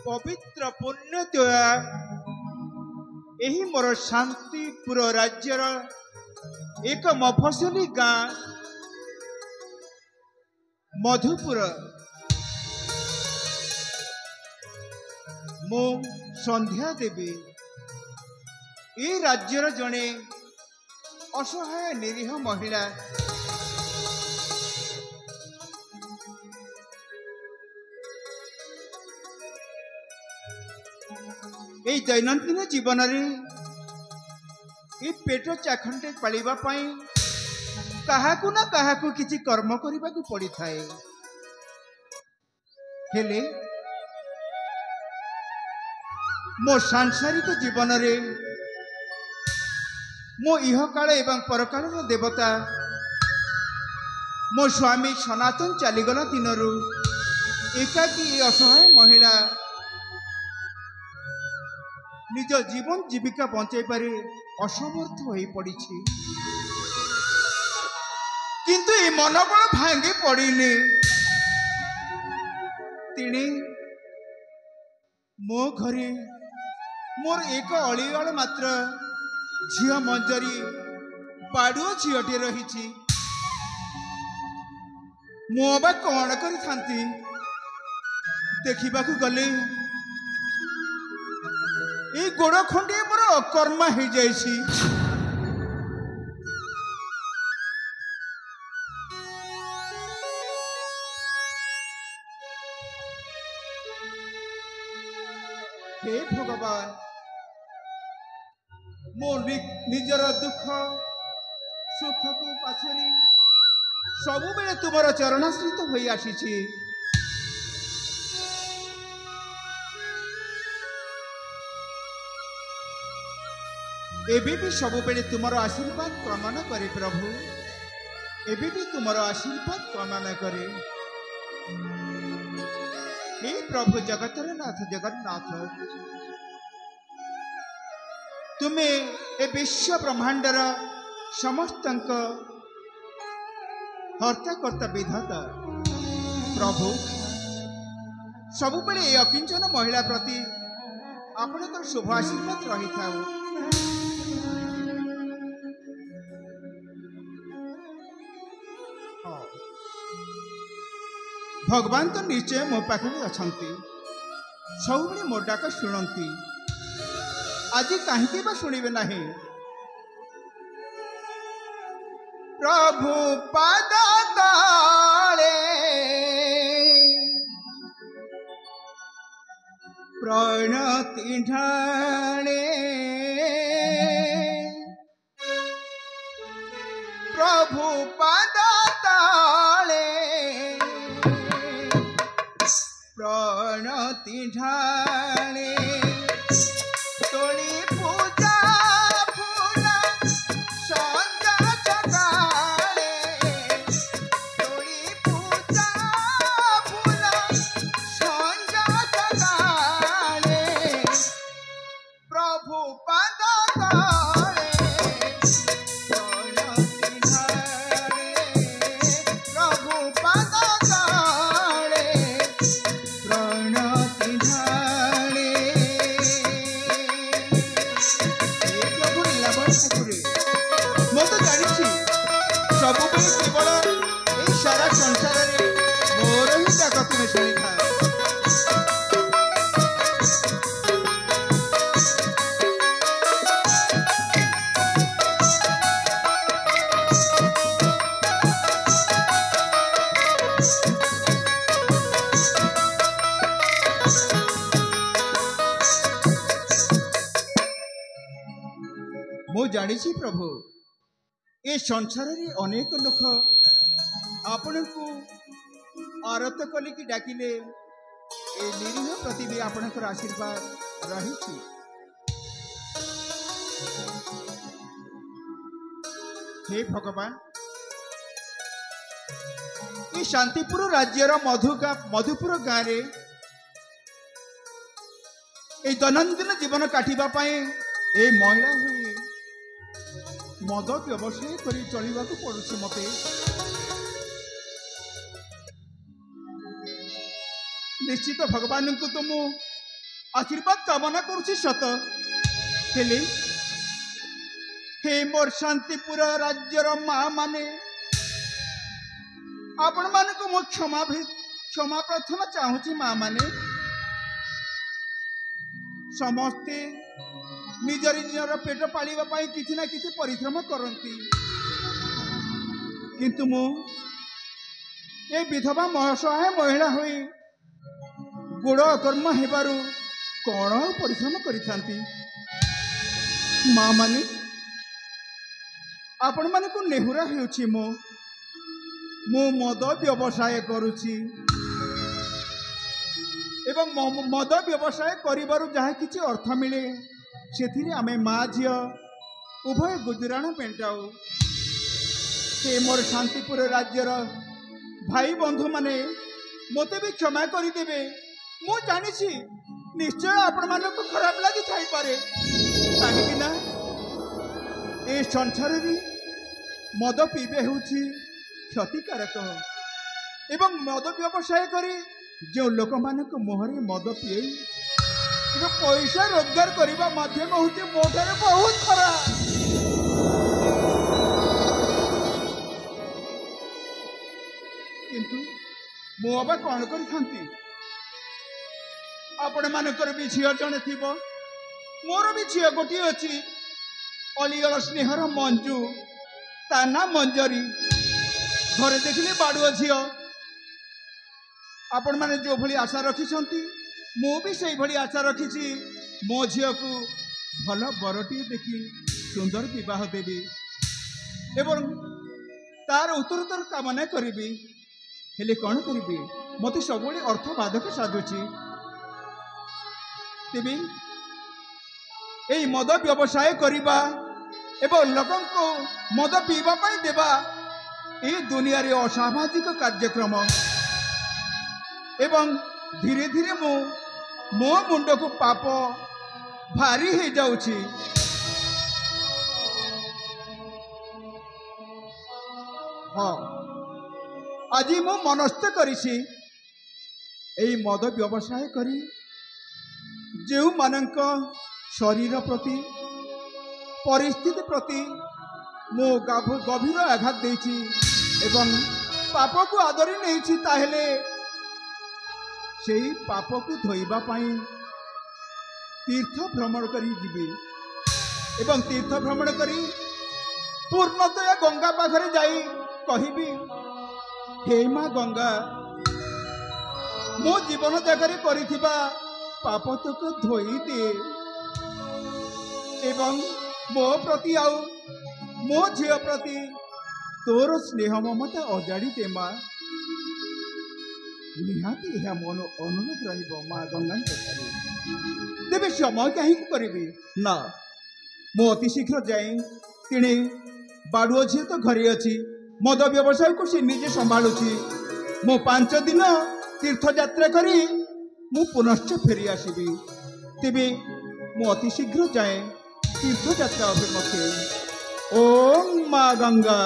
पवित्र पुण्यतया यही मोर शांतिपुर राज्यर एक मफसली गाँ मधुपुर मो संध्या देवी ये राज्यर जड़े असहाय निरीह महिला ये दैनंदिन जीवन ये पेट चाखंडे पालिबा पई काहाकु ना काहाकु किछि कर्म करिबा को पड़ी थाए हेले मो सांसारिक जीवन रे मो इह काल एवं परकाल देवता मो स्वामी सनातन चलीगला दिनरू एकाकी असहाय महिला निज जीवन जीविका बंचाई पारे असमर्थ हो पड़ी किंतु ये मनोबल भांगी पड़नी तिणी मो घरे मोर एक अलीगल मात्र झील मंजरी बाड़ुओ झीटे रही मुबा कौन करी देखा गले ये गोड़ खंडे मोर अकर्मा हो जाइछि हे भगवान मो निजर दुख सुख को पाछरी सब बेले तुमर चरणाश्रित होई आसीछि एबी भी सब बेले तुमर आशीर्वाद कामना करे प्रभु एबी भी तुमर आशीर्वाद कामना करे हे प्रभु जगतर नाथ जगन्नाथ तुम्हें ए विश्व ब्रह्मांडर समस्त हर्ता कर्ता विधाता प्रभु सब बेले अकिंचन महिला प्रति आपन शुभ आशीर्वाद रही था भगवान तो निश्चय मो पाखे अच्छा सब मो डाक शुणती आज कहीं शुणवे नहीं प्रभु पाद तले प्रणति ढाणे प्रभु पाद तले प्रणति ढाणे तोली पूजा फूला संजा चकाले तोली पूजा फूला संजा चकाले प्रभु पद तले प्रणति ढाणे प्रभु पद तले प्रणति ढाणे मैं तो जानी सब केवल ये सारा संसार में मोर ही डाक तुम्हें शुणी था मु जानी प्रभु ये संसार रे अनेक लोक आपण को आरत कले कि डाकिले ए निरीह प्रति भी आपणकर आशीर्वाद रही हे भगवान ये शांतिपुर राज्यर मधुपुर गाँव रे ए दैनंदिन जीवन काटिबा पाए ए महिला हुई मद व्यवसाय कर चलवा पड़ुଛି मते निश्चित भगवान को तो मु आशीर्वाद कामना करुछि सत हेले हे मोर शांतिपुर राज्यर माँ माने आपण मान को मो क्षमा प्रार्थना चाहूँ माँ माने समस्ते निजर निजर पेट पालिबा किछि ना किछि परिश्रम करती किंतु मु ए विधवा असहाय महिला होई गोड़ अकर्म हेबारु कौन परिश्रम करिथांती माँ माने आपण माने को नेहुरा हेउछि मो मद व्यवसाय करुछि एवं मद व्यवसाय करिबारु जहा किछि अर्थ मिले सेथिरे आमे माँ झियो उभय गुजराण पेंटाऊ से मोर शांतिपुर राज्यर भाई बंधु माने मते भी क्षमा करदेवे मु जानी निश्चय आपण मान को खराब लगी थाई पारे कहीं ना ए संसार रे मद पीबे होछि क्षतिकारक एवं मद व्यवसाय करी जो लोक मानक मोहरे मद पिए पैसा रोजगार करने माध्यम होती मोटारे बहुत खराब किंतु मु अब कौन करी आपण मानकर भी झील जड़े थी मोर भी झील गोटे अच्छी अलीगढ़ स्नेहर मंजू ता ना मंजरी घरे देखिले बाड़ुआ झील आपण मैंने जो भली आशा रखिंट मु भी से भली आशा रखी मो झील को भल बरटी देखी सुंदर विवाह देवी एवं तार उत्तरोत्तर कामना करी हेले कौन करी मत सब अर्थ बाधक साजुची तेबे यही मद व्यवसाय करवा एवं लोक को मद पीवा देवा ये दुनिया रे असामाजिक कार्यक्रम एवं धीरे धीरे मो मुंड को पाप भारी हो जाउछि हाँ आज मु मनस्थ करिछि एई मद व्यवसाय करी जो मानक शरीर प्रति परिस्थिति प्रति मो गभीर आघात देछि एवं पाप को आदरी नहीं ताहेले से पाप को धोइबा पाई तीर्थ भ्रमण करी जीवी एवं तीर्थ भ्रमण करी पूर्णतया गंगा पाखरे जाई कहिबी हे माँ गंगा मो जीवन जगह करिथिबा पाप तक धोई दे एवं मो प्रति आउ मो झील प्रति तोर स्नेह ममता अजाड़ी दे माँ निहाती यह मन अनुरोध रहिबो माँ गंगा तेरे समय कहीं करी ना मो अति शीघ्र जाए तेणे बाड़ुओ झील तो घरे अच्छी मद व्यवसाय को सी निजे संभालुची मो 5 दिन तीर्थ यात्रा करी मु पुनश्च फेरी आसबि तेबे मु अति शीघ्र जाए तीर्थ यात्रा अभिमुखे ओम माँ गंगा।